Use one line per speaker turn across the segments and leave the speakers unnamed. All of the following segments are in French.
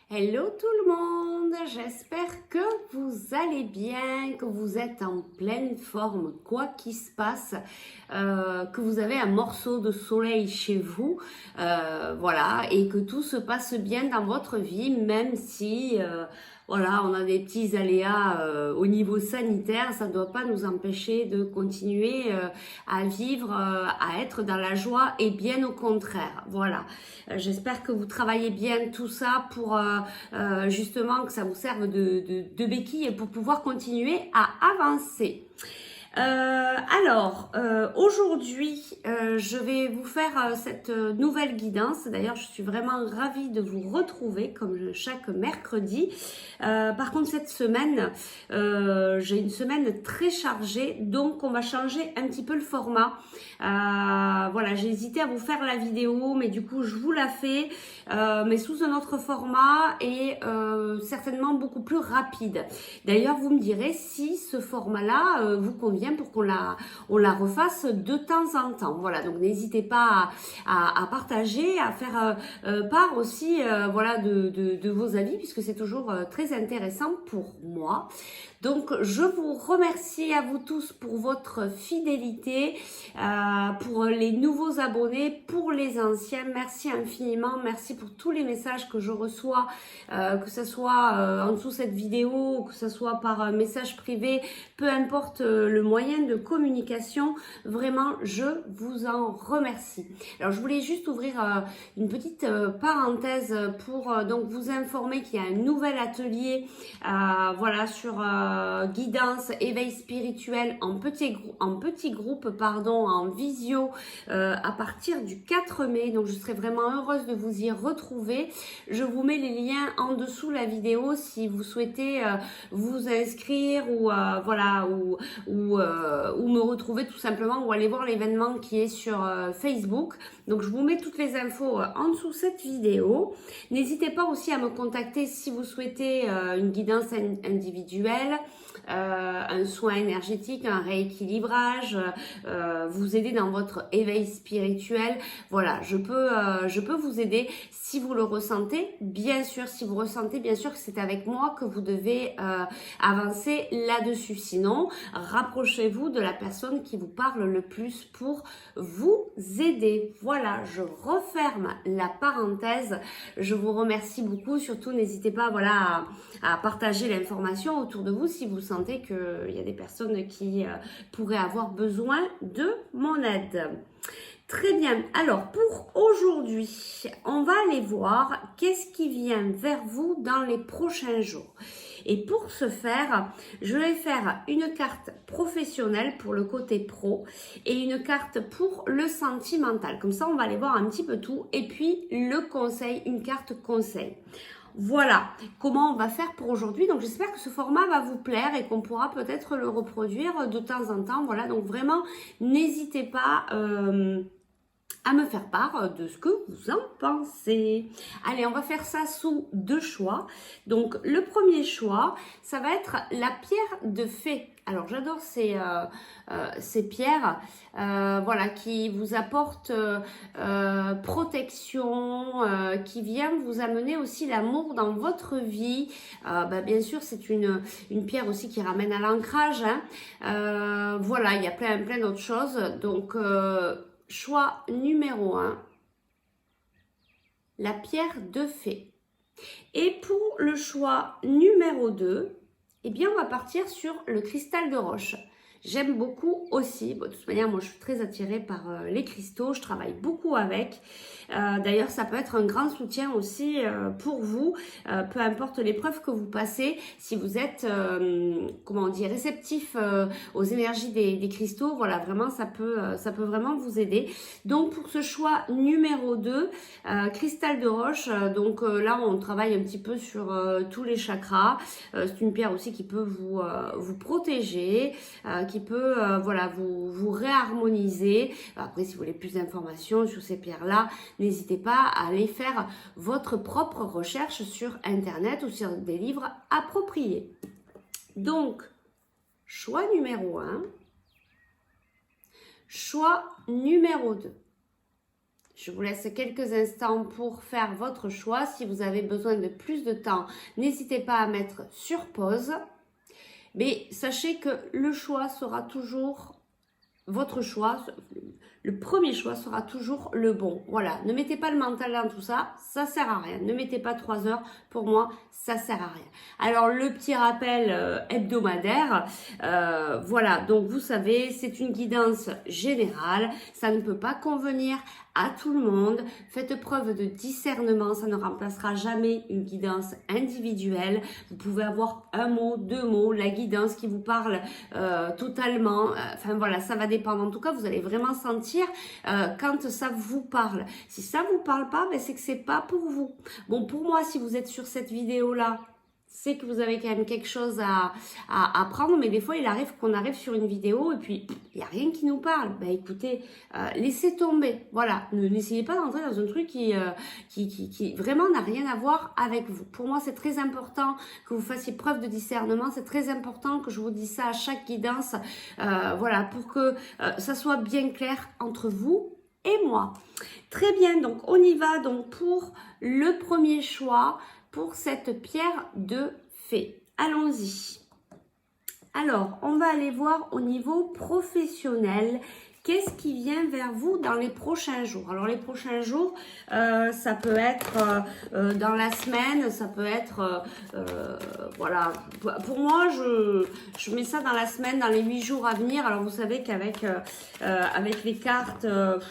Hello tout le monde, j'espère que vous allez bien, que vous êtes en pleine forme, quoi qu'il se passe, que vous avez un morceau de soleil chez vous, voilà, et que tout se passe bien dans votre vie, même si, voilà, on a des petits aléas au niveau sanitaire, ça ne doit pas nous empêcher de continuer à vivre, à être dans la joie et bien au contraire, voilà. J'espère que vous travaillez bien tout ça pour justement que ça vous serve de béquille et pour pouvoir continuer à avancer. Aujourd'hui, je vais vous faire cette nouvelle guidance. D'ailleurs, je suis vraiment ravie de vous retrouver comme chaque mercredi. Par contre, cette semaine, j'ai une semaine très chargée, donc on va changer un petit peu le format. Voilà, j'ai hésité à vous faire la vidéo, mais du coup, je vous la fais, mais sous un autre format et certainement beaucoup plus rapide. D'ailleurs, vous me direz si ce format-là vous convient pour qu'on la refasse de temps en temps. Voilà, donc n'hésitez pas à partager, à faire part aussi voilà, de vos avis, puisque c'est toujours très intéressant pour moi. Donc, je vous remercie à vous tous pour votre fidélité, pour les nouveaux abonnés, pour les anciens. Merci infiniment. Merci pour tous les messages que je reçois, que ce soit en dessous de cette vidéo, que ce soit par message privé, peu importe le moyen de communication. Vraiment, je vous en remercie. Alors, je voulais juste ouvrir une petite parenthèse pour donc vous informer qu'il y a un nouvel atelier, voilà, sur guidance, éveil spirituel en petit groupe, pardon, en visio à partir du 4 mai. Donc je serai vraiment heureuse de vous y retrouver. Je vous mets les liens en dessous la vidéo si vous souhaitez vous inscrire ou voilà ou me retrouver tout simplement ou aller voir l'événement qui est sur Facebook. Donc je vous mets toutes les infos en dessous de cette vidéo. N'hésitez pas aussi à me contacter si vous souhaitez une guidance individuelle, un soin énergétique, un rééquilibrage, vous aider dans votre éveil spirituel. Voilà, je peux vous aider si vous le ressentez. Bien sûr, si vous ressentez bien sûr que c'est avec moi que vous devez avancer là-dessus. Sinon, rapprochez-vous de la personne qui vous parle le plus pour vous aider. Voilà, je referme la parenthèse. Je vous remercie beaucoup. Surtout, n'hésitez pas voilà, à partager l'information autour de vous si vous sentez qu'il y a des personnes qui pourraient avoir besoin de mon aide. Très bien. Alors, pour aujourd'hui, on va aller voir qu'est-ce qui vient vers vous dans les prochains jours. Et pour ce faire, je vais faire une carte professionnelle pour le côté pro et une carte pour le sentimental. Comme ça, on va aller voir un petit peu tout. Et puis, le conseil, une carte conseil. Voilà comment on va faire pour aujourd'hui. Donc j'espère que ce format va vous plaire et qu'on pourra peut-être le reproduire de temps en temps. Voilà, donc vraiment, n'hésitez pas à me faire part de ce que vous en pensez. Allez, on va faire ça sous deux choix. Donc le premier choix, ça va être la pierre de fée. Alors j'adore ces pierres, voilà, qui vous apportent protection, qui vient vous amener aussi l'amour dans votre vie. Bien sûr, c'est une pierre aussi qui ramène à l'ancrage. Hein. Voilà, il y a plein d'autres choses. Donc choix numéro 1, la pierre de fée. Et pour le choix numéro 2, eh bien, on va partir sur le cristal de roche. J'aime beaucoup aussi, de toute manière, moi je suis très attirée par les cristaux, je travaille beaucoup avec. D'ailleurs, ça peut être un grand soutien aussi pour vous, peu importe l'épreuve que vous passez, si vous êtes, comment dire, réceptif aux énergies des cristaux, voilà, vraiment, ça peut vraiment vous aider. Donc, pour ce choix numéro 2, cristal de roche, donc là, on travaille un petit peu sur tous les chakras. C'est une pierre aussi qui peut vous protéger, qui peut voilà, vous réharmoniser. Après, si vous voulez plus d'informations sur ces pierres-là, n'hésitez pas à aller faire votre propre recherche sur Internet ou sur des livres appropriés. Donc, choix numéro 1. Choix numéro 2. Je vous laisse quelques instants pour faire votre choix. Si vous avez besoin de plus de temps, n'hésitez pas à mettre sur pause. Mais sachez que le choix sera toujours votre choix. Le premier choix sera toujours le bon. Voilà, ne mettez pas le mental dans tout ça, ça sert à rien. Ne mettez pas 3 heures, pour moi, ça sert à rien. Alors, le petit rappel hebdomadaire, voilà, donc vous savez, c'est une guidance générale, ça ne peut pas convenir à tout le monde. Faites preuve de discernement, ça ne remplacera jamais une guidance individuelle. Vous pouvez avoir un mot, 2 mots, la guidance qui vous parle totalement. Enfin voilà, ça va dépendre. En tout cas, vous allez vraiment sentir quand ça vous parle. Si ça vous parle pas, ben c'est que c'est pas pour vous. Bon, pour moi, si vous êtes sur cette vidéo-là, c'est que vous avez quand même quelque chose à apprendre, mais des fois il arrive qu'on arrive sur une vidéo et puis il n'y a rien qui nous parle. Ben écoutez, laissez tomber. Voilà, n'essayez pas d'entrer dans un truc qui vraiment n'a rien à voir avec vous. Pour moi, c'est très important que vous fassiez preuve de discernement. C'est très important que je vous dise ça à chaque guidance. Voilà, pour que ça soit bien clair entre vous et moi. Très bien, donc on y va donc pour le premier choix. Pour cette pierre de fée. Allons-y. Alors, on va aller voir au niveau professionnel. Qu'est-ce qui vient vers vous dans les prochains jours? Alors, les prochains jours, ça peut être dans la semaine, ça peut être, voilà. Pour moi, je mets ça dans la semaine, dans les 8 jours à venir. Alors, vous savez qu'avec avec les cartes,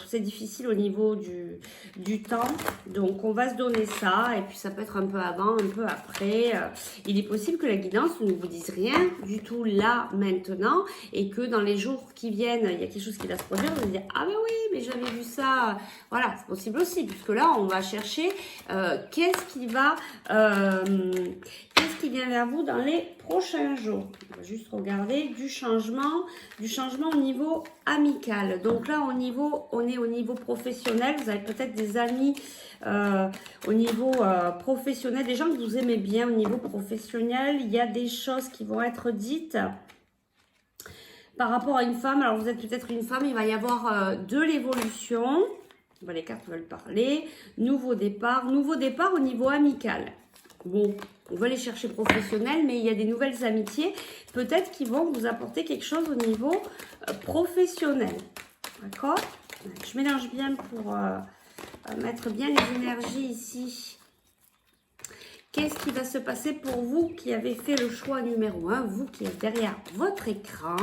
c'est difficile au niveau du temps. Donc, on va se donner ça. Et puis, ça peut être un peu avant, un peu après. Il est possible que la guidance ne vous dise rien du tout là, maintenant. Et que dans les jours qui viennent, il y a quelque chose qui va se produire, vous allez dire ah ben oui, mais j'avais vu ça. Voilà, c'est possible aussi, puisque là on va chercher qu'est-ce qui vient vers vous dans les prochains jours. On va juste regarder du changement au niveau amical. Donc là on est au niveau professionnel. Vous avez peut-être des amis au niveau professionnel, des gens que vous aimez bien au niveau professionnel. Il y a des choses qui vont être dites par rapport à une femme. Alors vous êtes peut-être une femme, il va y avoir de l'évolution. Bon, les cartes veulent parler. Nouveau départ au niveau amical. Bon, on va aller chercher professionnel, mais il y a des nouvelles amitiés, peut-être qui vont vous apporter quelque chose au niveau professionnel. D'accord? Je mélange bien pour mettre bien les énergies ici. Qu'est-ce qui va se passer pour vous qui avez fait le choix numéro 1, vous qui êtes derrière votre écran,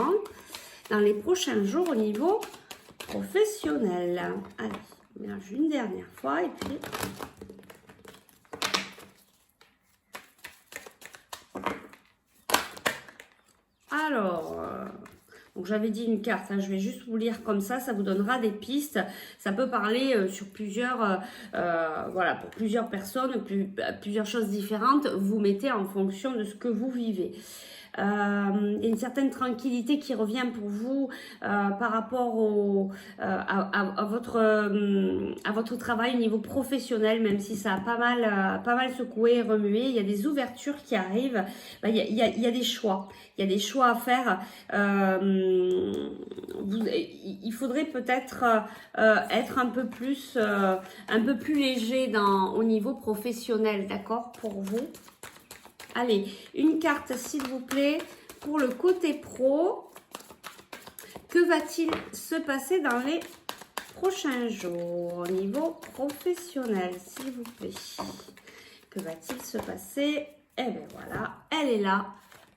dans les prochains jours au niveau professionnel? Allez, on mélange une dernière fois et puis... Alors, donc j'avais dit une carte, hein, je vais juste vous lire comme ça vous donnera des pistes. Ça peut parler sur plusieurs, voilà, pour plusieurs personnes, plusieurs choses différentes. Vous mettez en fonction de ce que vous vivez. Il y a une certaine tranquillité qui revient pour vous par rapport à votre travail au niveau professionnel, même si ça a pas mal secoué et remué. Il y a des ouvertures qui arrivent. Il y a des choix. Il y a des choix à faire. Il faudrait peut-être être un peu plus léger au niveau professionnel, d'accord, pour vous. Allez, une carte s'il vous plaît pour le côté pro. Que va-t-il se passer dans les prochains jours au niveau professionnel, s'il vous plaît? Que va-t-il se passer? Eh bien voilà, elle est là.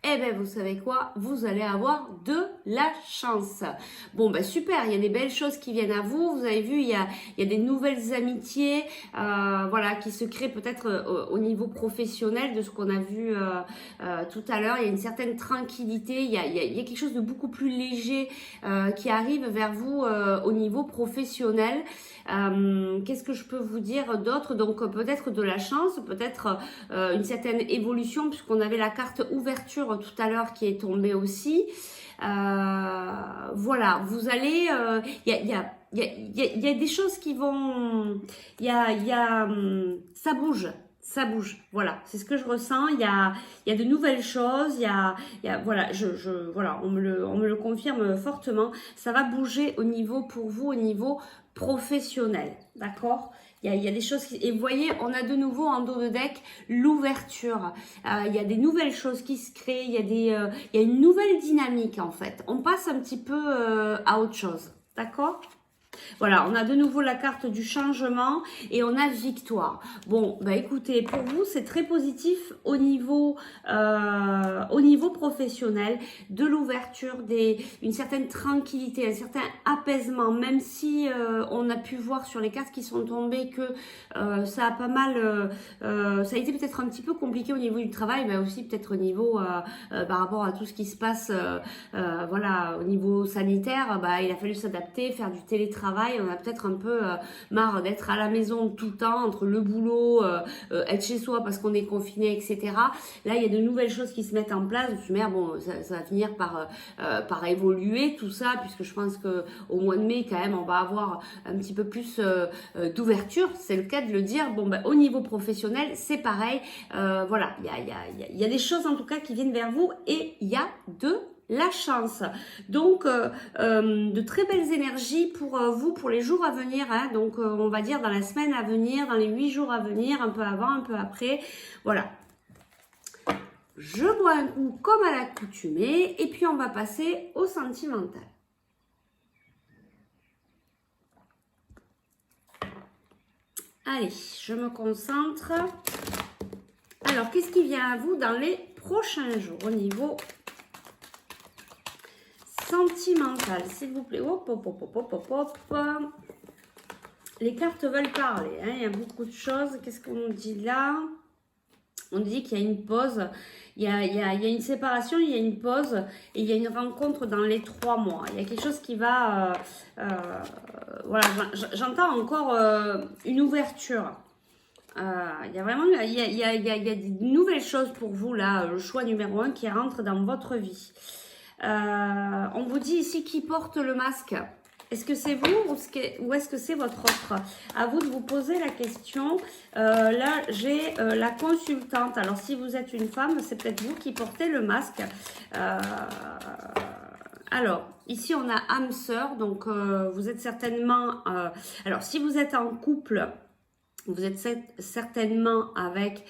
Eh bien, vous savez quoi? Vous allez avoir de la chance. Bon, ben super, il y a des belles choses qui viennent à vous. Vous avez vu, il y a des nouvelles amitiés voilà, qui se créent peut-être au niveau professionnel de ce qu'on a vu tout à l'heure. Il y a une certaine tranquillité, il y a quelque chose de beaucoup plus léger qui arrive vers vous au niveau professionnel. Qu'est-ce que je peux vous dire d'autre? Donc, peut-être de la chance, peut-être une certaine évolution, puisqu'on avait la carte ouverture tout à l'heure qui est tombée aussi. Voilà, vous allez... Il y a des choses qui vont... ça bouge. Ça bouge, voilà, c'est ce que je ressens. Il y a de nouvelles choses, voilà, voilà, on me le confirme fortement. Ça va bouger au niveau, pour vous, au niveau professionnel, d'accord? Il y a des choses qui... Et vous voyez, on a de nouveau en dos de deck l'ouverture. Il y a des nouvelles choses qui se créent, il y a une nouvelle dynamique en fait. On passe un petit peu à autre chose, d'accord? Voilà, on a de nouveau la carte du changement et on a victoire. Bon, bah écoutez, pour vous, c'est très positif au niveau professionnel, de l'ouverture, une certaine tranquillité, un certain apaisement, même si on a pu voir sur les cartes qui sont tombées que ça a pas mal, ça a été peut-être un petit peu compliqué au niveau du travail, mais aussi peut-être au niveau par rapport à tout ce qui se passe, voilà, au niveau sanitaire, bah, il a fallu s'adapter, faire du télétravail. On a peut-être un peu marre d'être à la maison tout le temps, entre le boulot, être chez soi parce qu'on est confiné, etc. Là, il y a de nouvelles choses qui se mettent en place. Je me suis dit, bon, ça va finir par évoluer tout ça, puisque je pense qu'au mois de mai, quand même, on va avoir un petit peu plus d'ouverture. C'est le cas de le dire. Bon, ben, au niveau professionnel, c'est pareil. Voilà, il y a des choses en tout cas qui viennent vers vous et il y a de la chance. Donc, de très belles énergies pour vous, pour les jours à venir. Hein. Donc, on va dire dans la semaine à venir, dans les 8 jours à venir, un peu avant, un peu après. Voilà. Je bois un coup comme à l'accoutumée et puis on va passer au sentimental. Allez, je me concentre. Alors, qu'est-ce qui vient à vous dans les prochains jours au niveau sentimental, s'il vous plaît? Hop, hop, hop, hop, hop, hop, hop. Les cartes veulent parler. Hein. Il y a beaucoup de choses. Qu'est-ce qu'on nous dit là? On dit qu'il y a une pause. Il y a une séparation, il y a une pause et il y a une rencontre dans les 3 mois. Il y a quelque chose qui va... voilà, j'entends encore une ouverture. Il y a vraiment il y a de nouvelles choses pour vous là. Le choix numéro 1 qui rentre dans votre vie. On vous dit ici qui porte le masque. Est-ce que c'est vous ou est-ce que c'est votre offre? À vous de vous poser la question. Là, j'ai la consultante. Alors, si vous êtes une femme, c'est peut-être vous qui portez le masque. Alors, ici, on a âme sœur. Donc, vous êtes certainement... alors, si vous êtes en couple... Vous êtes certainement avec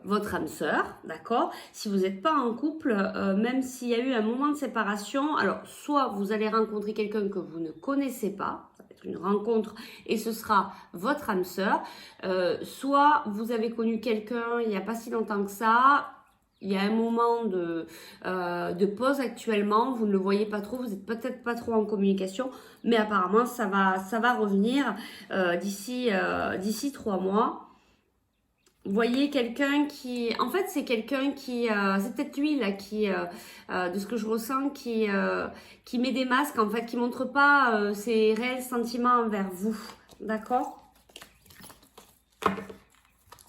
votre âme sœur, d'accord? Si vous n'êtes pas en couple, même s'il y a eu un moment de séparation, alors soit vous allez rencontrer quelqu'un que vous ne connaissez pas, ça va être une rencontre et ce sera votre âme sœur, soit vous avez connu quelqu'un il n'y a pas si longtemps que ça. Il y a un moment de pause actuellement, vous ne le voyez pas trop, vous n'êtes peut-être pas trop en communication, mais apparemment ça va revenir d'ici 3 mois. Vous voyez quelqu'un qui, en fait c'est quelqu'un qui, c'est peut-être lui là qui, de ce que je ressens, qui met des masques en fait, qui montre pas ses réels sentiments envers vous, d'accord?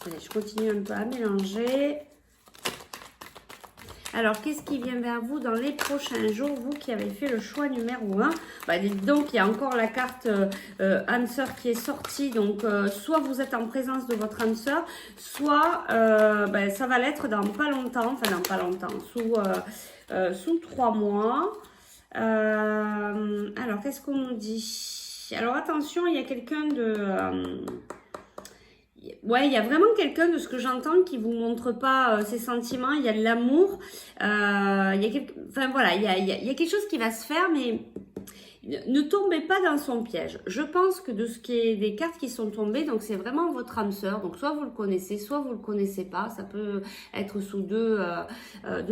Allez, je continue un peu à mélanger. Alors, qu'est-ce qui vient vers vous dans les prochains jours, vous qui avez fait le choix numéro 1? Bah, dites donc, il y a encore la carte âme sœur qui est sortie. Donc, soit vous êtes en présence de votre âme sœur, soit bah, ça va l'être dans pas longtemps. Enfin, dans pas longtemps, sous 3 mois. Alors, qu'est-ce qu'on nous dit? Alors, attention, il y a quelqu'un de... ouais, il y a vraiment quelqu'un de ce que j'entends qui vous montre pas ses sentiments. Il y a de l'amour. Enfin voilà, il y a quelque chose qui va se faire, mais ne tombez pas dans son piège. Je pense que de ce qui est des cartes qui sont tombées, donc c'est vraiment votre âme sœur. Donc soit vous le connaissez, soit vous le connaissez pas. Ça peut être sous deux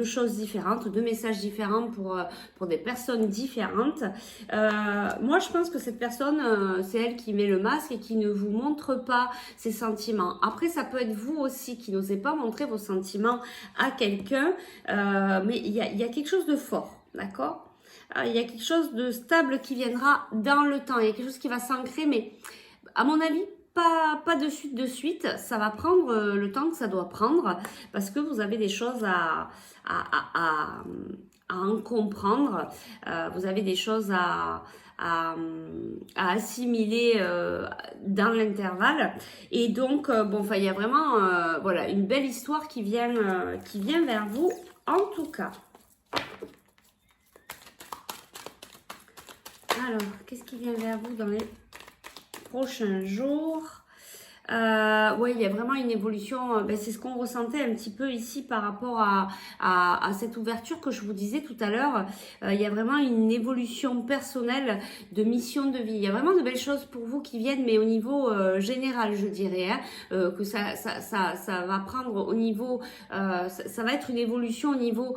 choses différentes, 2 messages différents pour des personnes différentes. Moi, je pense que cette personne, c'est elle qui met le masque et qui ne vous montre pas ses sentiments. Après, ça peut être vous aussi qui n'osez pas montrer vos sentiments à quelqu'un, mais il y a quelque chose de fort, d'accord? Il y a quelque chose de stable qui viendra dans le temps. Il y a quelque chose qui va s'ancrer, mais à mon avis, pas de suite. Ça va prendre le temps que ça doit prendre parce que vous avez des choses à en comprendre. Vous avez des choses à assimiler dans l'intervalle. Et donc, bon, enfin, il y a vraiment voilà, une belle histoire qui vient vers vous, en tout cas. Alors, qu'est-ce qui vient vers vous dans les prochains jours? Oui, il y a vraiment une évolution, ben, c'est ce qu'on ressentait un petit peu ici par rapport à cette ouverture que je vous disais tout à l'heure. Il y a vraiment une évolution personnelle de mission de vie. Il y a vraiment de belles choses pour vous qui viennent, mais au niveau général, je dirais, hein, que ça va prendre au niveau, ça va être une évolution au niveau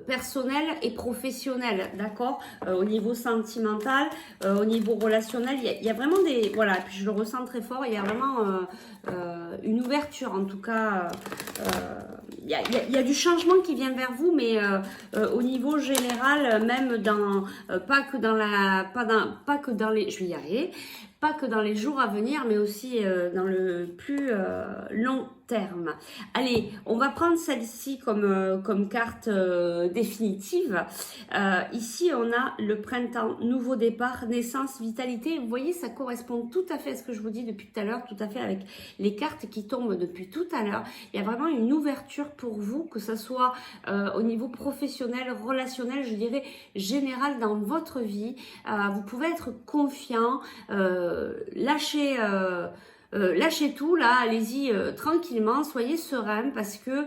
personnel et professionnel, d'accord, au niveau sentimental, au niveau relationnel, il y a vraiment des, voilà, puis je le ressens très fort, il y a vraiment une ouverture en tout cas, il y a du changement qui vient vers vous, mais au niveau général, même dans, pas que dans les, je vais y arriver, pas que dans les jours à venir, mais aussi dans le plus long terme. Allez, on va prendre celle-ci comme carte définitive. Ici, on a le printemps, nouveau départ, naissance, vitalité. Vous voyez, ça correspond tout à fait à ce que je vous dis depuis tout à l'heure, tout à fait avec les cartes qui tombent depuis tout à l'heure. Il y a vraiment une ouverture pour vous, que ce soit au niveau professionnel, relationnel, je dirais général dans votre vie. Vous pouvez être confiant, lâchez tout là, allez-y tranquillement, soyez serein parce que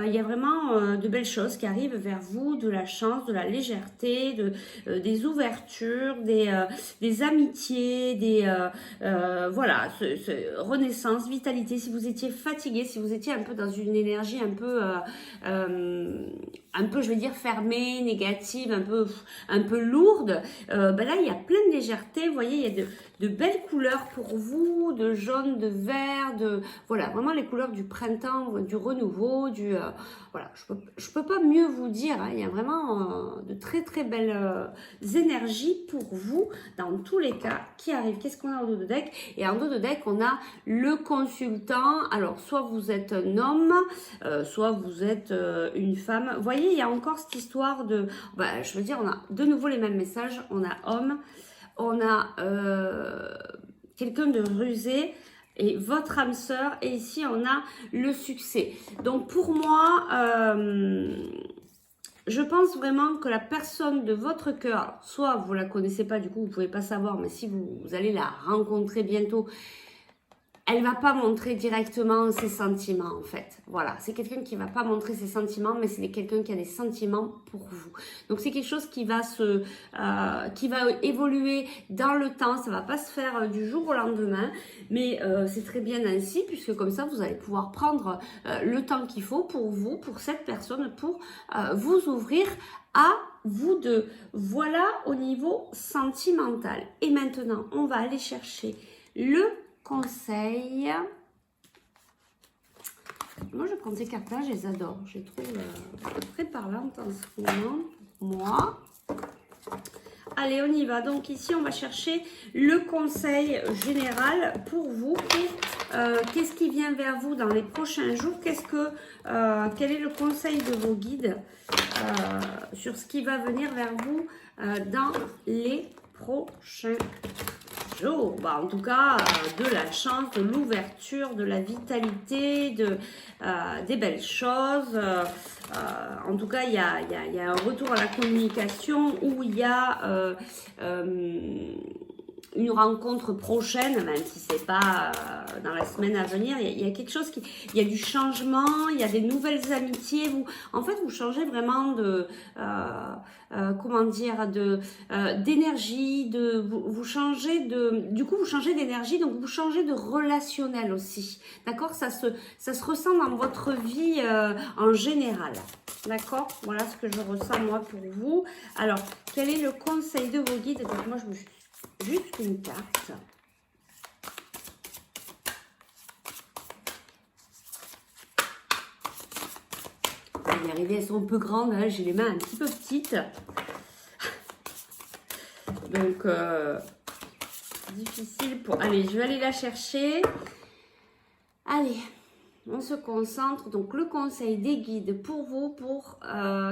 il y a vraiment de belles choses qui arrivent vers vous, de la chance, de la légèreté, des ouvertures, des amitiés, voilà, renaissance, vitalité. Si vous étiez fatigué, si vous étiez un peu dans une énergie un peu, je vais dire, fermée, négative, un peu lourde, ben là, il y a plein de légèreté. Vous voyez, il y a de belles couleurs pour vous, de jaune, de vert, voilà, vraiment les couleurs du printemps, du renouveau, voilà, je peux pas mieux vous dire, hein, il y a vraiment de très très belles énergies pour vous, dans tous les cas, qui arrivent. Qu'est-ce qu'on a en dos de deck? Et en dos de deck, on a le consultant. Alors, soit vous êtes un homme, soit vous êtes une femme. Vous voyez, il y a encore cette histoire de, bah, je veux dire, on a de nouveau les mêmes messages. On a homme, on a quelqu'un de rusé et votre âme sœur, et ici on a le succès. Donc pour moi, je pense vraiment que la personne de votre cœur, soit vous la connaissez pas, du coup vous pouvez pas savoir, mais si vous allez la rencontrer bientôt, elle va pas montrer directement ses sentiments en fait. Voilà, c'est quelqu'un qui va pas montrer ses sentiments, mais c'est quelqu'un qui a des sentiments pour vous. Donc c'est quelque chose qui va qui va évoluer dans le temps. Ça va pas se faire du jour au lendemain, mais c'est très bien ainsi puisque comme ça vous allez pouvoir prendre le temps qu'il faut pour vous, pour cette personne, pour vous ouvrir à vous deux. Voilà au niveau sentimental. Et maintenant, on va aller chercher le conseil. Moi, je prends ces cartes-là, je les adore. Je les trouve très parlantes en ce moment pour moi. Allez, on y va. Donc ici, on va chercher le conseil général pour vous. Qu'est-ce qui vient vers vous dans les prochains jours? Quel est le conseil de vos guides sur ce qui va venir vers vous dans les prochains jours? Bah, en tout cas, de la chance, de l'ouverture, de la vitalité, des belles choses. En tout cas, il y a un retour à la communication où il y a une rencontre prochaine, même si c'est pas dans la semaine à venir, il y a quelque chose il y a du changement, il y a des nouvelles amitiés. En fait, vous changez vraiment comment dire, d'énergie, vous changez vous changez d'énergie, donc vous changez de relationnel aussi. D'accord? Ça se ressent dans votre vie en général. D'accord? Voilà ce que je ressens moi pour vous. Alors, quel est le conseil de vos guides? Donc, moi, je me suis juste une carte. On va y arriver, elles sont un peu grandes, hein, j'ai les mains un petit peu petites. Donc, difficile pour... Allez, je vais aller la chercher. Allez, on se concentre. Donc, le conseil des guides pour vous,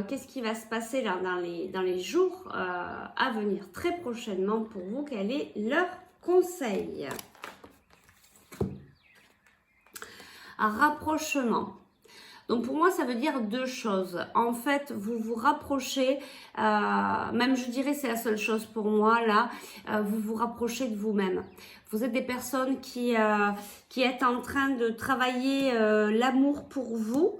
qu'est-ce qui va se passer là dans les jours à venir très prochainement pour vous? Quel est leur conseil? Un rapprochement. Donc pour moi, ça veut dire deux choses. En fait, vous vous rapprochez, même je dirais c'est la seule chose pour moi là, vous vous rapprochez de vous-même. Vous êtes des personnes qui êtes en train de travailler l'amour pour vous.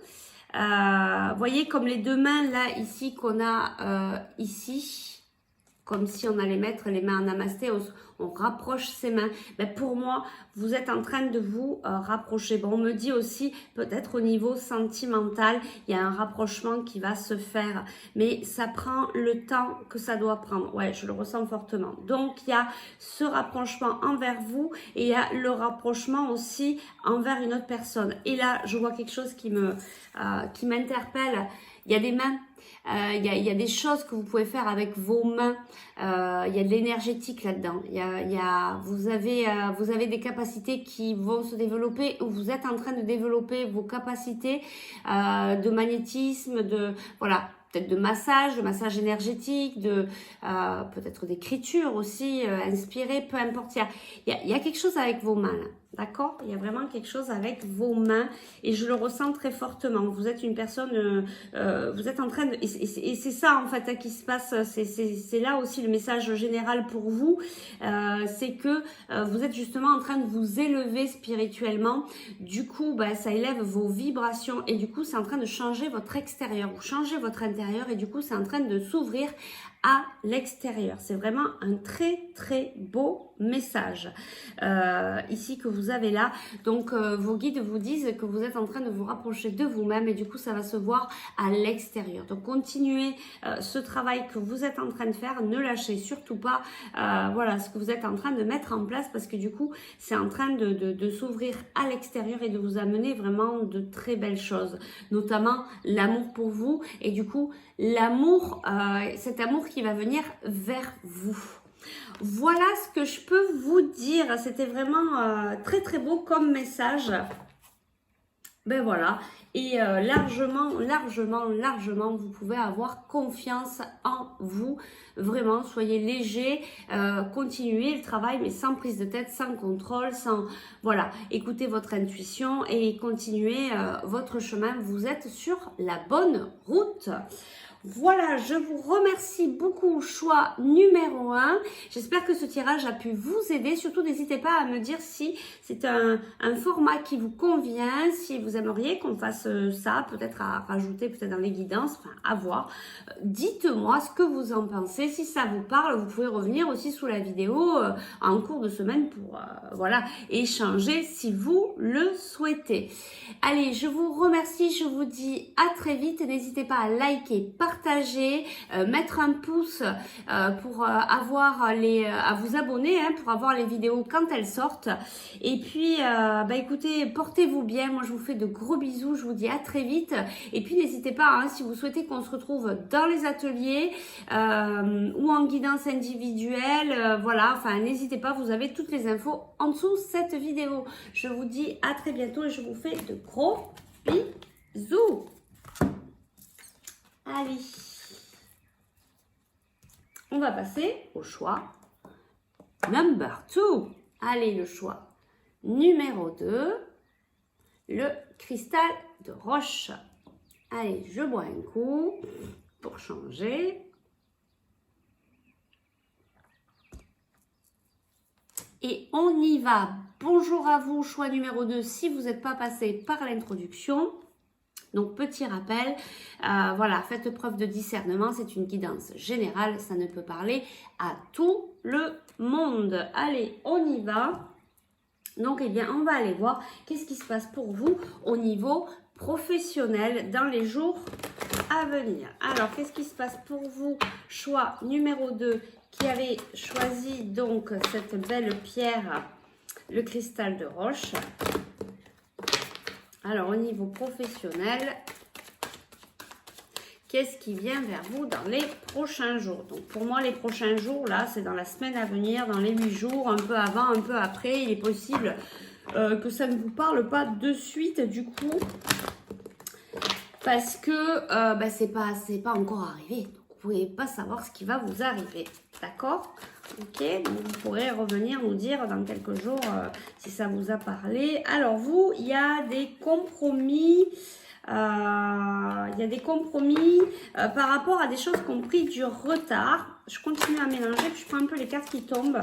Voyez comme les deux mains là ici qu'on a ici, comme si on allait mettre les mains en namasté, on rapproche ses mains. Ben pour moi, vous êtes en train de vous rapprocher. Bon, on me dit aussi, peut-être au niveau sentimental, il y a un rapprochement qui va se faire. Mais ça prend le temps que ça doit prendre. Ouais, je le ressens fortement. Donc, il y a ce rapprochement envers vous et il y a le rapprochement aussi envers une autre personne. Et là, je vois quelque chose qui m'interpelle. Il y a des mains. Il y a des choses que vous pouvez faire avec vos mains. Il y a de l'énergétique là-dedans. Vous avez des capacités qui vont se développer ou vous êtes en train de développer vos capacités de magnétisme, voilà, peut-être de massage énergétique, peut-être d'écriture aussi, inspirée, peu importe. Il y a quelque chose avec vos mains là. D'accord? Il y a vraiment quelque chose avec vos mains et je le ressens très fortement. Vous êtes une personne, vous êtes en train de... Et c'est ça en fait qui se passe, c'est là aussi le message général pour vous, c'est que vous êtes justement en train de vous élever spirituellement. Du coup, ça élève vos vibrations et du coup, c'est en train de changer votre extérieur. Vous changez votre intérieur et du coup, c'est en train de s'ouvrir à l'extérieur. C'est vraiment un très très beau message ici que vous avez là. Donc vos guides vous disent que vous êtes en train de vous rapprocher de vous-même et du coup ça va se voir à l'extérieur. Donc continuez ce travail que vous êtes en train de faire, ne lâchez surtout pas voilà ce que vous êtes en train de mettre en place parce que du coup c'est en train de s'ouvrir à l'extérieur et de vous amener vraiment de très belles choses, notamment l'amour pour vous et du coup l'amour, cet amour qui va venir vers vous. Voilà ce que je peux vous dire. C'était vraiment très très beau comme message. Ben voilà. Et largement, vous pouvez avoir confiance en vous. Vraiment, soyez léger, continuez le travail, mais sans prise de tête, sans contrôle, sans... Voilà, écoutez votre intuition et continuez votre chemin. Vous êtes sur la bonne route. Voilà, je vous remercie beaucoup. Choix numéro 1. J'espère que ce tirage a pu vous aider. Surtout, n'hésitez pas à me dire si c'est un format qui vous convient, si vous aimeriez qu'on fasse ça, peut-être à rajouter peut-être dans les guidances, enfin à voir. Dites-moi ce que vous en pensez. Si ça vous parle, vous pouvez revenir aussi sous la vidéo en cours de semaine pour voilà, échanger si vous le souhaitez. Allez, je vous remercie. Je vous dis à très vite. N'hésitez pas à liker, partager, mettre un pouce pour avoir à vous abonner pour avoir les vidéos quand elles sortent. Et puis, écoutez, portez-vous bien. Moi, je vous fais de gros bisous. Je vous dis à très vite. Et puis, n'hésitez pas, si vous souhaitez qu'on se retrouve dans les ateliers ou en guidance individuelle, voilà. Enfin, n'hésitez pas. Vous avez toutes les infos en dessous de cette vidéo. Je vous dis à très bientôt et je vous fais de gros bisous. Allez, on va passer au choix number 2. Allez, le choix numéro 2, le cristal de roche. Allez, je bois un coup pour changer. Et on y va. Bonjour à vous, choix numéro 2, si vous n'êtes pas passé par l'introduction. Donc, petit rappel, voilà, faites preuve de discernement, c'est une guidance générale, ça ne peut parler à tout le monde. Allez, on y va. Donc, eh bien, on va aller voir qu'est-ce qui se passe pour vous au niveau professionnel dans les jours à venir. Alors, qu'est-ce qui se passe pour vous? Choix numéro 2, qui avait choisi donc cette belle pierre, le cristal de roche. Alors, au niveau professionnel, qu'est-ce qui vient vers vous dans les prochains jours? Donc, pour moi, les prochains jours, là, c'est dans la semaine à venir, dans les 8 jours, un peu avant, un peu après. Il est possible que ça ne vous parle pas de suite, du coup, parce que c'est pas encore arrivé. Donc, vous ne pouvez pas savoir ce qui va vous arriver. D'accord? Ok, donc vous pourrez revenir nous dire dans quelques jours si ça vous a parlé. Alors vous, il y a des compromis, a des compromis par rapport à des choses qui ont pris du retard. Je continue à mélanger, puis je prends un peu les cartes qui tombent.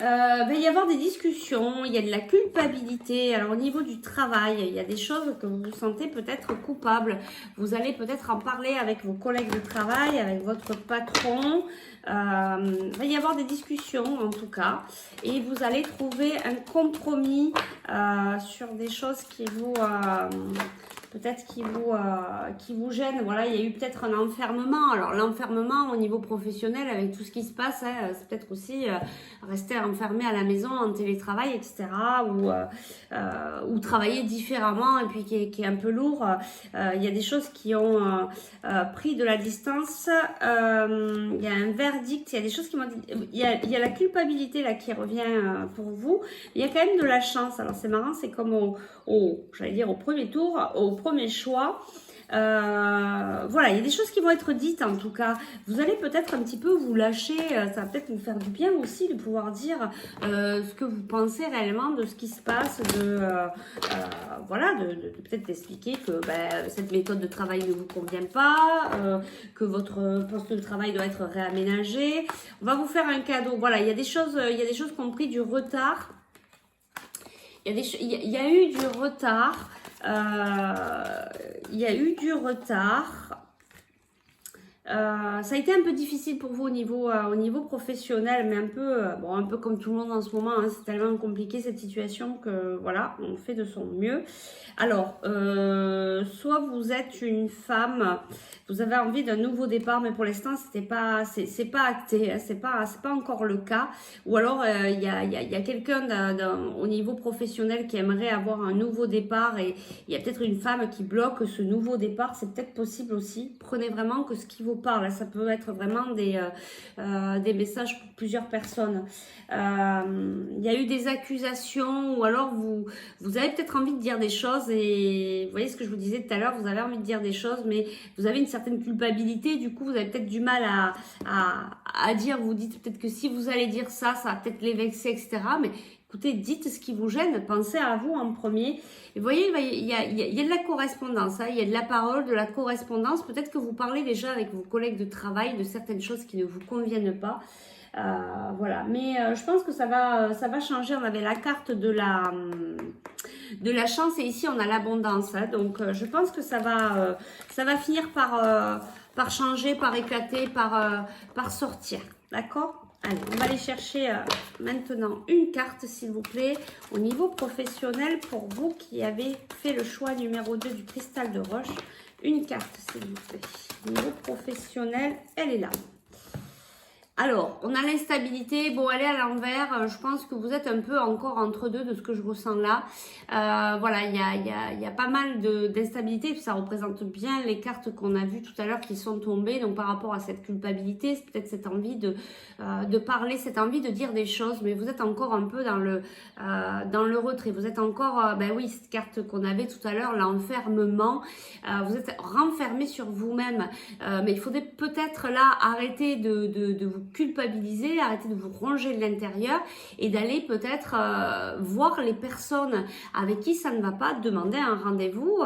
Il va y avoir des discussions, il y a de la culpabilité. Alors au niveau du travail, il y a des choses que vous vous sentez peut-être coupable. Vous allez peut-être en parler avec vos collègues de travail, avec votre patron. Il va y avoir des discussions en tout cas. Et vous allez trouver un compromis sur des choses qui vous... peut-être qui vous gêne. Voilà, il y a eu peut-être un enfermement. Alors l'enfermement au niveau professionnel avec tout ce qui se passe, hein, c'est peut-être aussi rester enfermé à la maison en télétravail, etc. Ou travailler différemment et puis qui est un peu lourd. Il y a des choses qui ont pris de la distance. Il y a un verdict. Il y a des choses qui m'ont dit. Il y a la culpabilité là qui revient pour vous. Il y a quand même de la chance. Alors c'est marrant, c'est comme j'allais dire au premier tour, au premier choix. Voilà, il y a des choses qui vont être dites en tout cas. Vous allez peut-être un petit peu vous lâcher, ça va peut-être vous faire du bien aussi de pouvoir dire ce que vous pensez réellement de ce qui se passe, voilà, de peut-être expliquer que cette méthode de travail ne vous convient pas, que votre poste de travail doit être réaménagé. On va vous faire un cadeau. Voilà, il y a des choses qui ont pris du retard. Il y a eu du retard. Il y a eu du retard. Ça a été un peu difficile pour vous au niveau professionnel, mais un peu comme tout le monde en ce moment, hein, c'est tellement compliqué cette situation que voilà, on fait de son mieux. Alors, soit vous êtes une femme, vous avez envie d'un nouveau départ, mais pour l'instant c'est pas acté, hein, c'est pas encore le cas. Ou alors il y a quelqu'un au niveau professionnel qui aimerait avoir un nouveau départ et il y a peut-être une femme qui bloque ce nouveau départ, c'est peut-être possible aussi. Prenez vraiment que ce qui vous parle, ça peut être vraiment des messages pour plusieurs personnes. Il y a eu des accusations ou alors vous avez peut-être envie de dire des choses et vous voyez ce que je vous disais tout à l'heure, vous avez envie de dire des choses mais vous avez une certaine culpabilité, du coup vous avez peut-être du mal à dire, vous dites peut-être que si vous allez dire ça va peut-être les vexer, etc. Mais écoutez, dites ce qui vous gêne, pensez à vous en premier. Et vous voyez, il y a de la correspondance, hein, il y a de la parole, de la correspondance. Peut-être que vous parlez déjà avec vos collègues de travail de certaines choses qui ne vous conviennent pas. Voilà, mais je pense que ça va changer. On avait la carte de la chance et ici on a l'abondance, hein, donc je pense que ça va finir par changer, par éclater, par sortir, d'accord? Allez, on va aller chercher maintenant une carte s'il vous plaît au niveau professionnel pour vous qui avez fait le choix numéro 2 du cristal de roche. Une carte s'il vous plaît. Au niveau professionnel, elle est là. Alors, on a l'instabilité, bon, elle est à l'envers, je pense que vous êtes un peu encore entre deux de ce que je ressens là. Voilà, il y a pas mal d'instabilité, ça représente bien les cartes qu'on a vues tout à l'heure qui sont tombées. Donc, par rapport à cette culpabilité, c'est peut-être cette envie de parler, cette envie de dire des choses, mais vous êtes encore un peu dans le retrait. Vous êtes encore, oui, cette carte qu'on avait tout à l'heure, l'enfermement. Vous êtes renfermé sur vous-même, mais il faudrait peut-être là arrêter de vous culpabiliser, arrêter de vous ronger de l'intérieur et d'aller peut-être voir les personnes avec qui ça ne va pas, demander un rendez-vous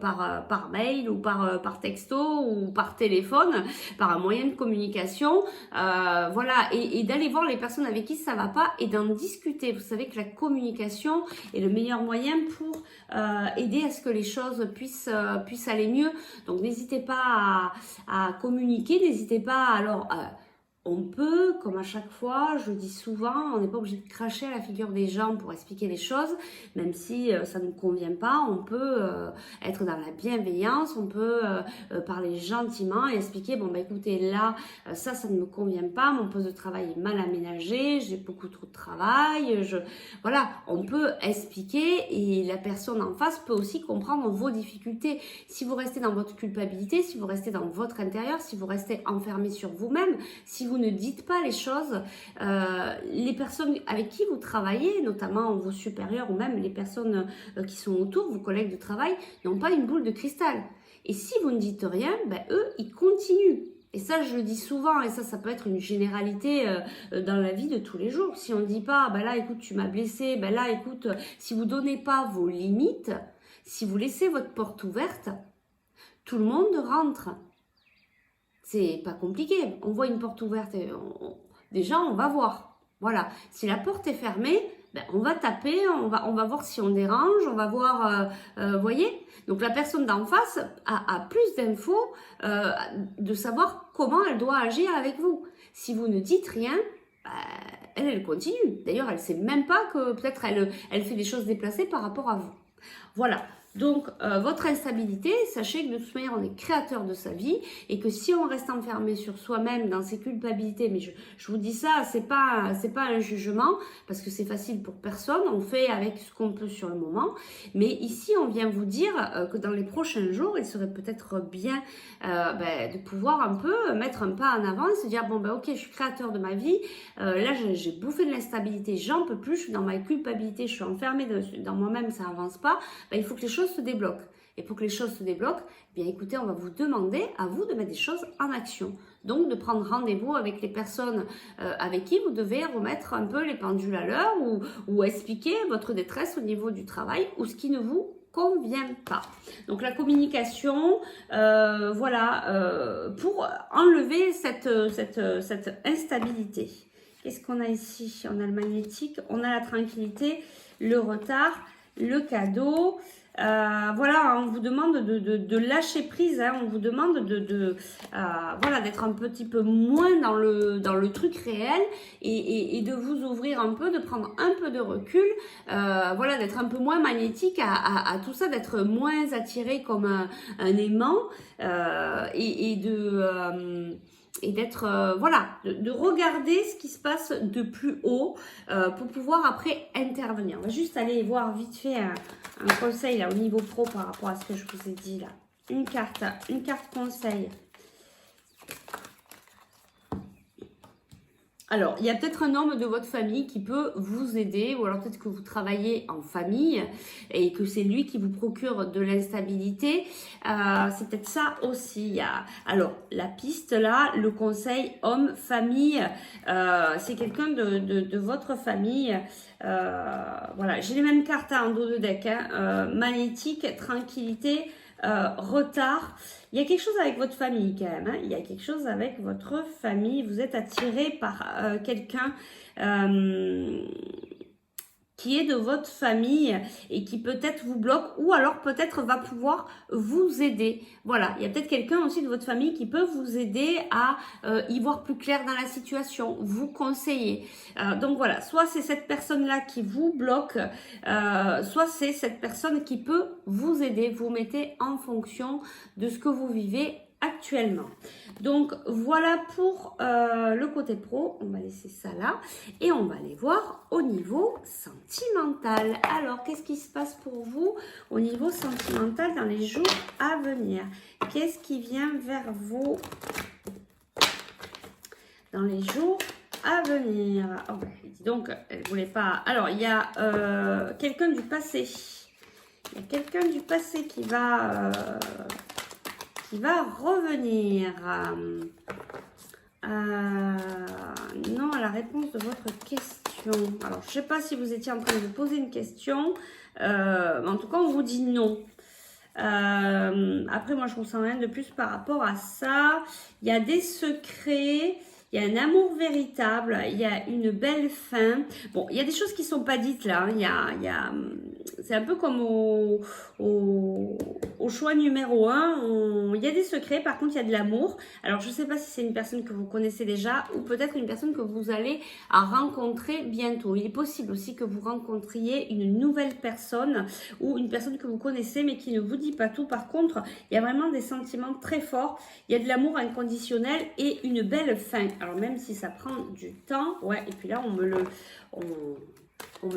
par mail ou par texto ou par téléphone, par un moyen de communication, voilà, et d'aller voir les personnes avec qui ça va pas et d'en discuter. Vous savez que la communication est le meilleur moyen pour aider à ce que les choses puissent aller mieux. Donc n'hésitez pas à communiquer, n'hésitez pas alors on peut, comme à chaque fois, je dis souvent, on n'est pas obligé de cracher à la figure des gens pour expliquer les choses, même si ça ne nous convient pas, on peut être dans la bienveillance, on peut parler gentiment et expliquer, bon écoutez, là, ça ne me convient pas, mon poste de travail est mal aménagé, j'ai beaucoup trop de travail, voilà, on peut expliquer et la personne en face peut aussi comprendre vos difficultés. Si vous restez dans votre culpabilité, si vous restez dans votre intérieur, si vous restez enfermé sur vous-même, si vous ne dites pas les choses, les personnes avec qui vous travaillez, notamment vos supérieurs ou même les personnes qui sont autour, vos collègues de travail, n'ont pas une boule de cristal. Et si vous ne dites rien, eux, ils continuent. Et ça, je le dis souvent, et ça peut être une généralité dans la vie de tous les jours. Si on ne dit pas, là, écoute, tu m'as blessé, là, écoute, si vous ne donnez pas vos limites, Si vous laissez votre porte ouverte, tout le monde rentre. C'est pas compliqué. On voit une porte ouverte et déjà on va voir. Voilà. Si la porte est fermée, ben, on va taper, on va voir si on dérange, on va voir, voyez. Donc la personne d'en face a plus d'infos de savoir comment elle doit agir avec vous. Si vous ne dites rien, elle continue. D'ailleurs, elle ne sait même pas que peut-être elle fait des choses déplacées par rapport à vous. Voilà. Donc, votre instabilité, sachez que de toute manière, on est créateur de sa vie et que si on reste enfermé sur soi-même dans ses culpabilités, mais je vous dis ça, c'est pas un jugement parce que c'est facile pour personne, on fait avec ce qu'on peut sur le moment. Mais ici, on vient vous dire que dans les prochains jours, il serait peut-être bien de pouvoir un peu mettre un pas en avant et se dire, bon, ok, je suis créateur de ma vie, là, j'ai bouffé de l'instabilité, j'en peux plus, je suis dans ma culpabilité, je suis enfermée dans moi-même, ça avance pas, il faut que les choses se débloquent. Et pour que les choses se débloquent, eh bien écoutez, on va vous demander à vous de mettre des choses en action. Donc de prendre rendez-vous avec les personnes avec qui vous devez remettre un peu les pendules à l'heure ou expliquer votre détresse au niveau du travail ou ce qui ne vous convient pas. Donc la communication, pour enlever cette instabilité. Qu'est-ce qu'on a ici? On a le magnétique, on a la tranquillité, le retard, le cadeau. On vous demande de lâcher prise, hein, on vous demande d'être un petit peu moins dans le truc réel et de vous ouvrir un peu, de prendre un peu de recul, d'être un peu moins magnétique à tout ça, d'être moins attiré comme un aimant et d'être, de regarder ce qui se passe de plus haut pour pouvoir après intervenir. On va juste aller voir vite fait un conseil là au niveau pro par rapport à ce que je vous ai dit là. Une carte conseil. Alors, il y a peut-être un homme de votre famille qui peut vous aider, ou alors peut-être que vous travaillez en famille et que c'est lui qui vous procure de l'instabilité. C'est peut-être ça aussi. Alors, la piste là, le conseil homme-famille, c'est quelqu'un de votre famille. J'ai les mêmes cartes en dos de deck. Magnétique, tranquillité, retard. Il y a quelque chose avec votre famille quand même, hein. Il y a quelque chose avec votre famille. Vous êtes attiré par quelqu'un qui est de votre famille et qui peut-être vous bloque ou alors peut-être va pouvoir vous aider. Voilà, il y a peut-être quelqu'un aussi de votre famille qui peut vous aider à y voir plus clair dans la situation, vous conseiller. Donc voilà, soit c'est cette personne-là qui vous bloque, soit c'est cette personne qui peut vous aider. Vous mettez en fonction de ce que vous vivez actuellement. Donc voilà pour le côté pro, on va laisser ça là et on va aller voir au niveau sentimental. Alors qu'est-ce qui se passe pour vous au niveau sentimental dans les jours à venir? Qu'est-ce qui vient vers vous dans les jours à venir? Donc elle voulait pas. Alors il y a quelqu'un du passé. Il y a quelqu'un du passé qui va revenir. Non à la réponse de votre question. Alors, je ne sais pas si vous étiez en train de vous poser une question. Mais en tout cas, on vous dit non. Après, moi, je ne ressens rien de plus par rapport à ça. Il y a des secrets. Il y a un amour véritable, il y a une belle fin. Bon, il y a des choses qui ne sont pas dites là. C'est un peu comme au choix numéro 1. Il y a des secrets, par contre, il y a de l'amour. Alors, je ne sais pas si c'est une personne que vous connaissez déjà ou peut-être une personne que vous allez rencontrer bientôt. Il est possible aussi que vous rencontriez une nouvelle personne ou une personne que vous connaissez mais qui ne vous dit pas tout. Par contre, il y a vraiment des sentiments très forts. Il y a de l'amour inconditionnel et une belle fin. Alors même si ça prend du temps, ouais, et puis là on me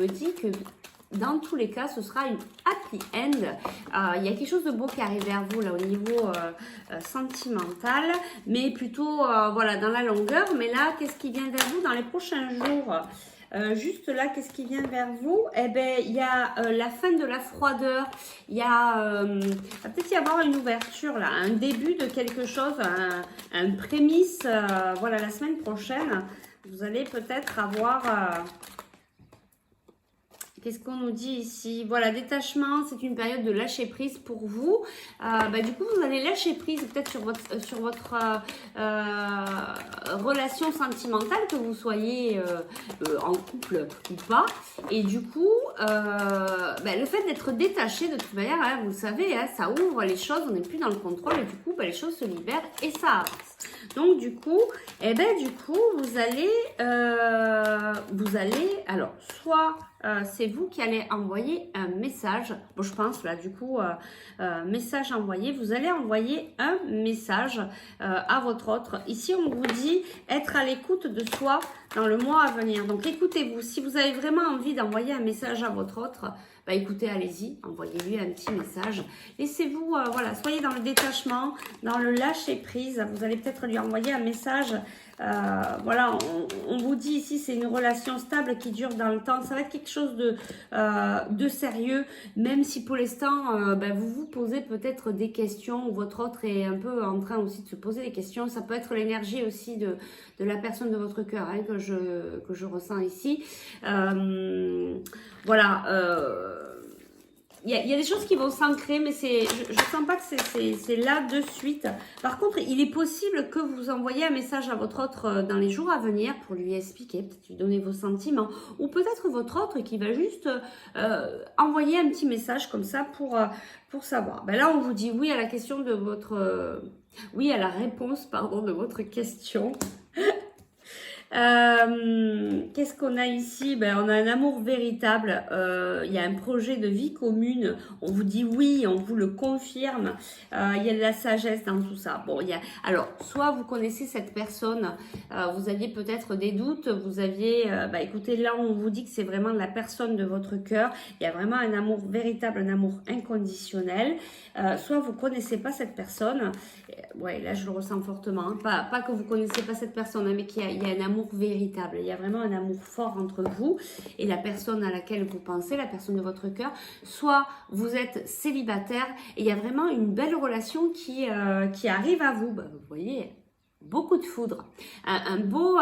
dit que dans tous les cas ce sera une happy end. Il y a quelque chose de beau qui arrive vers vous là au niveau sentimental, mais plutôt dans la longueur. Mais là, qu'est-ce qui vient vers vous dans les prochains jours? Juste là, qu'est-ce qui vient vers vous? Eh bien, il y a la fin de la froideur. Il va peut-être y avoir une ouverture là, un début de quelque chose, un prémisse. La semaine prochaine, vous allez peut-être avoir Qu'est-ce qu'on nous dit ici? Voilà, détachement, c'est une période de lâcher prise pour vous. Du coup, vous allez lâcher prise peut-être sur votre relation sentimentale, que vous soyez en couple ou pas. Et du coup, le fait d'être détaché, de toute manière, hein, vous le savez, hein, ça ouvre les choses, on n'est plus dans le contrôle et du coup, les choses se libèrent et ça avance. Donc du coup, vous allez, alors soit c'est vous qui allez envoyer un message. Bon, je pense là, du coup, message envoyé. Vous allez envoyer un message à votre autre. Ici, on vous dit être à l'écoute de soi dans le mois à venir. Donc, écoutez-vous. Si vous avez vraiment envie d'envoyer un message à votre autre, écoutez, allez-y, envoyez-lui un petit message. Laissez-vous, voilà, soyez dans le détachement, dans le lâcher prise. Vous allez peut-être lui envoyer un message. Voilà, on vous dit ici, c'est une relation stable qui dure dans le temps. Ça va être quelque chose de sérieux, même si pour l'instant, vous vous posez peut-être des questions ou votre autre est un peu en train aussi de se poser des questions. Ça peut être l'énergie aussi de la personne de votre cœur, hein, que je ressens ici. Voilà. Il y a des choses qui vont s'ancrer, mais je ne sens pas que c'est là de suite. Par contre, il est possible que vous envoyiez un message à votre autre dans les jours à venir pour lui expliquer, peut-être lui donner vos sentiments. Ou peut-être votre autre qui va juste envoyer un petit message comme ça pour savoir. Là, on vous dit oui à la question de votre... oui à la réponse, pardon, de votre question. Qu'est-ce qu'on a ici? On a un amour véritable, il y a un projet de vie commune, on vous dit oui, on vous le confirme, il y a de la sagesse dans tout ça. Bon, alors, soit vous connaissez cette personne, vous aviez peut-être des doutes, vous aviez, écoutez, là on vous dit que c'est vraiment la personne de votre cœur, il y a vraiment un amour véritable, un amour inconditionnel, soit vous connaissez pas cette personne, ouais, là je le ressens fortement, hein. Pas que vous connaissez pas cette personne, hein, mais qu'il y a un amour véritable, il y a vraiment un amour fort entre vous et la personne à laquelle vous pensez, la personne de votre cœur. Soit vous êtes célibataire et il y a vraiment une belle relation qui arrive à vous. Vous voyez, beaucoup de foudre, un beau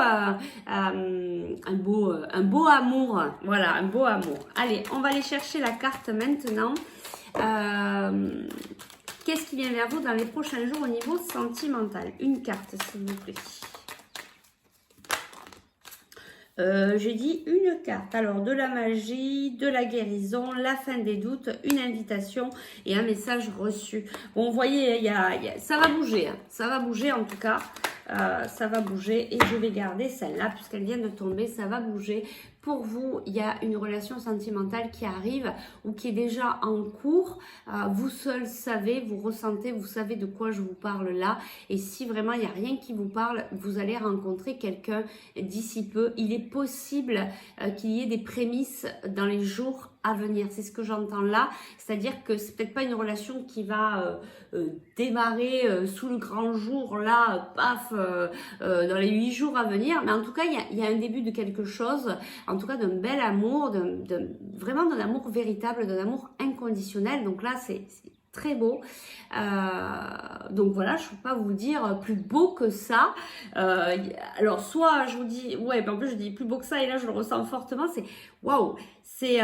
amour, voilà, un beau amour. Allez, on va aller chercher la carte maintenant. Qu'est-ce qui vient vers vous dans les prochains jours au niveau sentimental? Une carte, s'il vous plaît. J'ai dit une carte. Alors, de la magie, de la guérison, la fin des doutes, une invitation et un message reçu. Bon, vous voyez, ça va bouger. Hein. Ça va bouger en tout cas. Ça va bouger et je vais garder celle-là puisqu'elle vient de tomber. Ça va bouger. Pour vous, il y a une relation sentimentale qui arrive ou qui est déjà en cours. Vous seul savez, vous ressentez, vous savez de quoi je vous parle là. Et si vraiment il n'y a rien qui vous parle, vous allez rencontrer quelqu'un d'ici peu. Il est possible qu'il y ait des prémices dans les jours à venir. C'est ce que j'entends là. C'est-à-dire que c'est peut-être pas une relation qui va démarrer sous le grand jour là, paf, dans les 8 jours à venir. Mais en tout cas, il y a un début de quelque chose. En tout cas, d'un bel amour, vraiment d'un amour véritable, d'un amour inconditionnel. Donc là, c'est très beau. Donc voilà, je ne peux pas vous dire plus beau que ça. Alors, soit je vous dis, ouais, en plus je dis plus beau que ça, et là je le ressens fortement, c'est waouh, c'est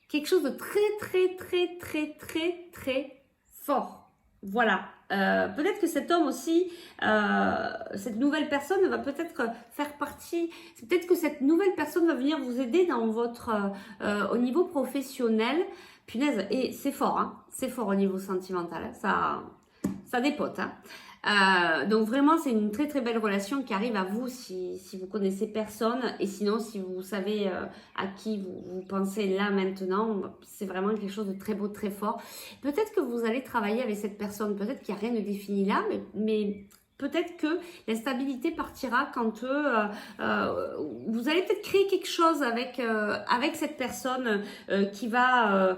quelque chose de très, très, très, très, très, très fort. Voilà. Peut-être que cet homme aussi, cette nouvelle personne va peut-être faire partie, c'est peut-être que cette nouvelle personne va venir vous aider dans votre, au niveau professionnel. Punaise, et c'est fort, hein, c'est fort au niveau sentimental, hein, ça dépote. Hein. Donc vraiment, c'est une très très belle relation qui arrive à vous si vous connaissez personne. Et sinon, si vous savez à qui vous pensez là maintenant, c'est vraiment quelque chose de très beau, très fort. Peut-être que vous allez travailler avec cette personne, peut-être qu'il n'y a rien de défini là, mais peut-être que l'instabilité partira quand vous allez peut-être créer quelque chose avec cette personne qui va,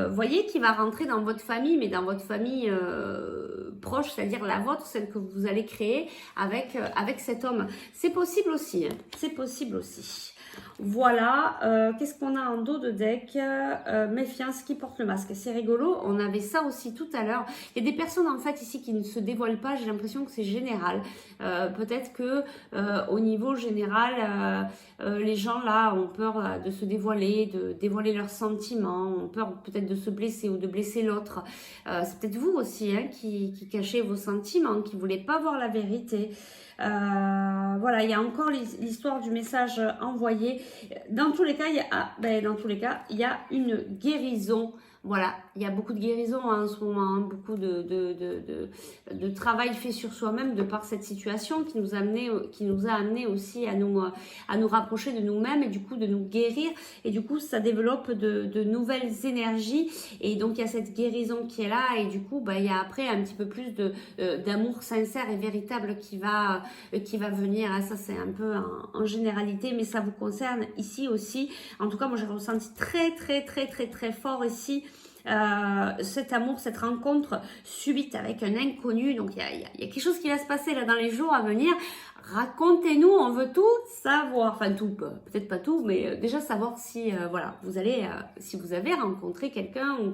voyez, qui va rentrer dans votre famille, mais dans votre famille proche, c'est-à-dire la vôtre, celle que vous allez créer avec cet homme. C'est possible aussi, hein, c'est possible aussi. Voilà, qu'est-ce qu'on a en dos de deck? Méfiance qui porte le masque. C'est rigolo, on avait ça aussi tout à l'heure. Il y a des personnes en fait ici qui ne se dévoilent pas, j'ai l'impression que c'est général. Peut-être que au niveau général, les gens là ont peur de se dévoiler, de dévoiler leurs sentiments, ont peur peut-être de se blesser ou de blesser l'autre. C'est peut-être vous aussi hein, qui cachez vos sentiments, qui ne voulez pas voir la vérité. Voilà, il y a encore l'histoire du message envoyé. Dans tous les cas, il y a une guérison. Voilà, il y a beaucoup de guérison hein, en ce moment, hein, beaucoup de travail fait sur soi-même de par cette situation qui nous a amené aussi à nous rapprocher de nous-mêmes et du coup de nous guérir. Et du coup, ça développe de nouvelles énergies. Et donc, il y a cette guérison qui est là. Et du coup, il y a après un petit peu plus d'amour sincère et véritable qui va venir. Ça, c'est un peu en généralité, mais ça vous concerne ici aussi. En tout cas, moi, j'ai ressenti très fort ici cet amour, cette rencontre subite avec un inconnu. Donc, il y a quelque chose qui va se passer là dans les jours à venir. Racontez-nous, on veut tout savoir. Enfin, tout, peut-être pas tout, mais déjà savoir si, voilà, si vous avez rencontré quelqu'un ou...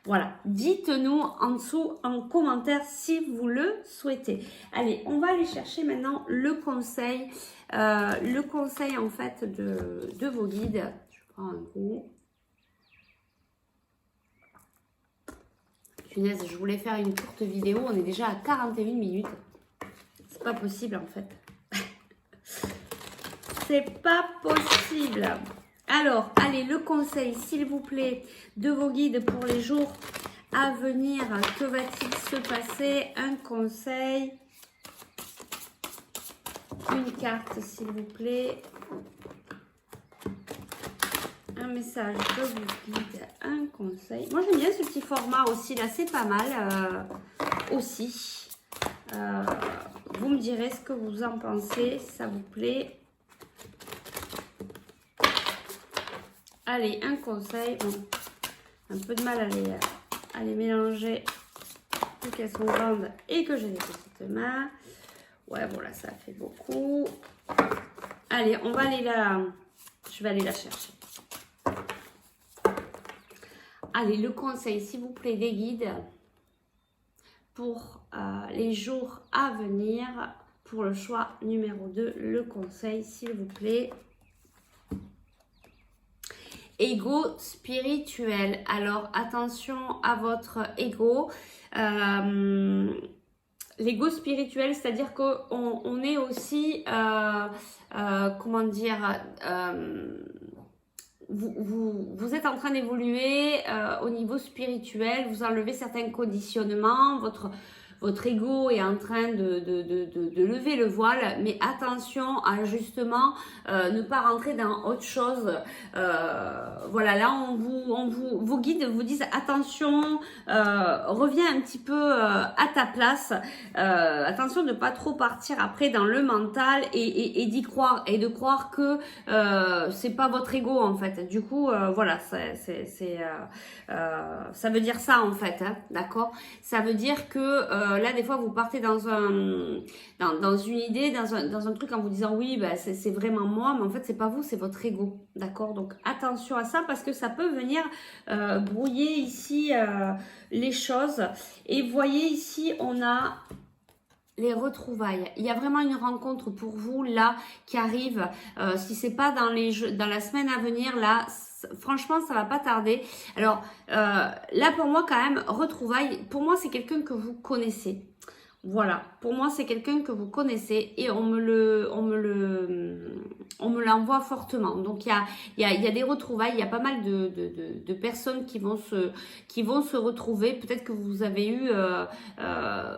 Voilà, dites-nous en dessous en commentaire si vous le souhaitez. Allez, on va aller chercher maintenant le conseil en fait de vos guides. Je prends un coup. Punaise, je voulais faire une courte vidéo, on est déjà à 41 minutes. C'est pas possible en fait. C'est pas possible. Alors, allez, le conseil, s'il vous plaît, de vos guides pour les jours à venir. Que va-t-il se passer? Un conseil. Une carte, s'il vous plaît. Un message de vos guides. Un conseil. Moi, j'aime bien ce petit format aussi. Là, c'est pas mal aussi. Vous me direz ce que vous en pensez. Ça vous plaît? Allez, un conseil. Bon, un peu de mal à les mélanger. Vu qu'elles sont grandes et que j'ai des petites mains. Ouais, bon, là, ça fait beaucoup. Allez, on va aller là. Je vais aller la chercher. Allez, le conseil, s'il vous plaît, des guides pour les jours à venir. Pour le choix numéro 2, le conseil, s'il vous plaît. Ego spirituel. Alors, attention à votre ego. L'ego spirituel, c'est-à-dire qu'on est aussi, comment dire, vous êtes en train d'évoluer au niveau spirituel, vous enlevez certains conditionnements, votre ego est en train de lever le voile, mais attention à justement ne pas rentrer dans autre chose. Voilà, là vos guides vous disent attention, reviens un petit peu à ta place. Attention de ne pas trop partir après dans le mental et d'y croire et de croire que c'est pas votre ego en fait. Du coup, voilà, ça veut dire ça en fait, hein, d'accord? Ça veut dire que là, des fois, vous partez dans une idée, dans un truc en vous disant oui, bah, c'est vraiment moi, mais en fait, c'est pas vous, c'est votre ego. D'accord? Donc, attention à ça parce que ça peut venir brouiller ici les choses. Et vous voyez ici, on a les retrouvailles. Il y a vraiment une rencontre pour vous là qui arrive. Si c'est pas dans la semaine à venir, là, franchement, ça va pas tarder. Alors, là, pour moi, quand même, retrouvailles, pour moi, c'est quelqu'un que vous connaissez. Voilà, pour moi, c'est quelqu'un que vous connaissez et on me l'envoie fortement. Donc, il y a des retrouvailles, il y a pas mal de personnes qui vont se retrouver. Peut-être que vous avez eu,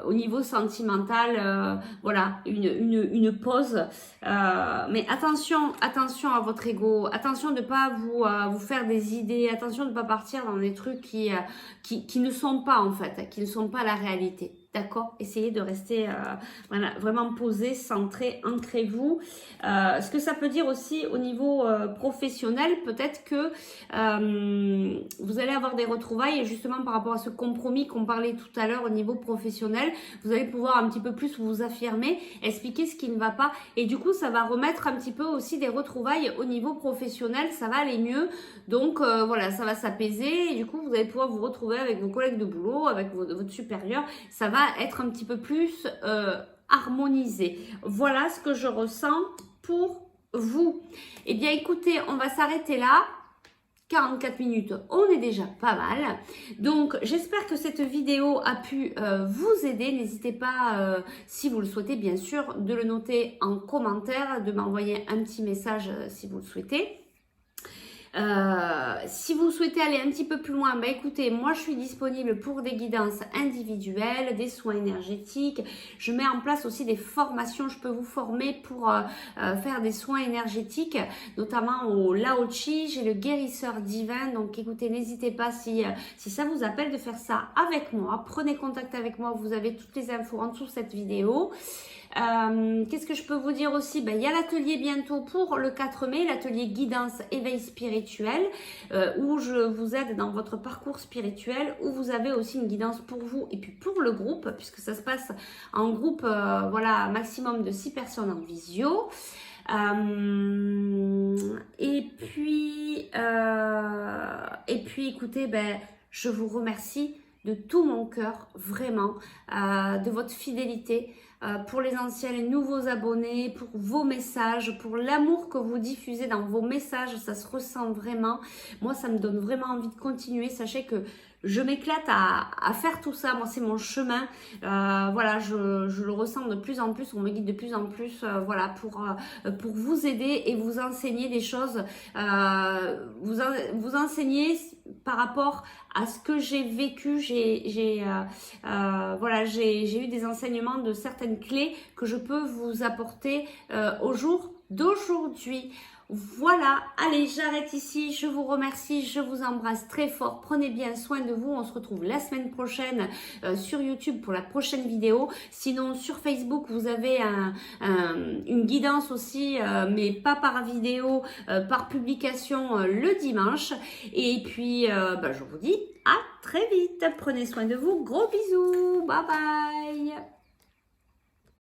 au niveau sentimental, voilà, une pause. Mais attention à votre ego. Attention de ne pas vous faire des idées. Attention de ne pas partir dans des trucs qui ne sont pas, en fait, qui ne sont pas la réalité. d'accord? Essayez de rester voilà, vraiment posé, centré, ancrez-vous. Ce que ça peut dire aussi au niveau professionnel, peut-être que vous allez avoir des retrouvailles et justement par rapport à ce compromis qu'on parlait tout à l'heure au niveau professionnel, vous allez pouvoir un petit peu plus vous affirmer, expliquer ce qui ne va pas et du coup ça va remettre un petit peu aussi des retrouvailles au niveau professionnel, ça va aller mieux. Donc voilà, ça va s'apaiser et du coup vous allez pouvoir vous retrouver avec vos collègues de boulot, avec votre supérieur, ça va être un petit peu plus harmonisé. Voilà ce que je ressens pour vous. Eh bien écoutez, on va s'arrêter là. 44 minutes, on est déjà pas mal. Donc, j'espère que cette vidéo a pu vous aider. N'hésitez pas, si vous le souhaitez, bien sûr, de le noter en commentaire, de m'envoyer un petit message si vous le souhaitez. Si vous souhaitez aller un petit peu plus loin, bah écoutez, moi je suis disponible pour des guidances individuelles, des soins énergétiques. Je mets en place aussi des formations. Je peux vous former pour faire des soins énergétiques, notamment au Lao Chi. J'ai le guérisseur divin. Donc écoutez, n'hésitez pas si ça vous appelle de faire ça avec moi. Prenez contact avec moi. Vous avez toutes les infos en dessous de cette vidéo. Qu'est-ce que je peux vous dire aussi? Il y a l'atelier bientôt pour le 4 mai, l'atelier guidance éveil spirituel, où je vous aide dans votre parcours spirituel, où vous avez aussi une guidance pour vous et puis pour le groupe, puisque ça se passe en groupe, voilà, maximum de 6 personnes en visio. Et puis écoutez, je vous remercie de tout mon cœur, vraiment, de votre fidélité, pour les anciens et nouveaux abonnés, pour vos messages, pour l'amour que vous diffusez dans vos messages, ça se ressent vraiment. Moi, ça me donne vraiment envie de continuer. Sachez que je m'éclate à faire tout ça. Moi, c'est mon chemin. Voilà, je le ressens de plus en plus. On me guide de plus en plus, voilà, pour vous aider et vous enseigner des choses. Vous enseigner par rapport à ce que j'ai vécu. Voilà, j'ai eu des enseignements de certaines clés que je peux vous apporter au jour d'aujourd'hui. Voilà, allez, j'arrête ici, je vous remercie, je vous embrasse très fort, prenez bien soin de vous, on se retrouve la semaine prochaine sur YouTube pour la prochaine vidéo, sinon sur Facebook vous avez une guidance aussi, mais pas par vidéo, par publication le dimanche, et puis je vous dis à très vite, prenez soin de vous, gros bisous, bye bye.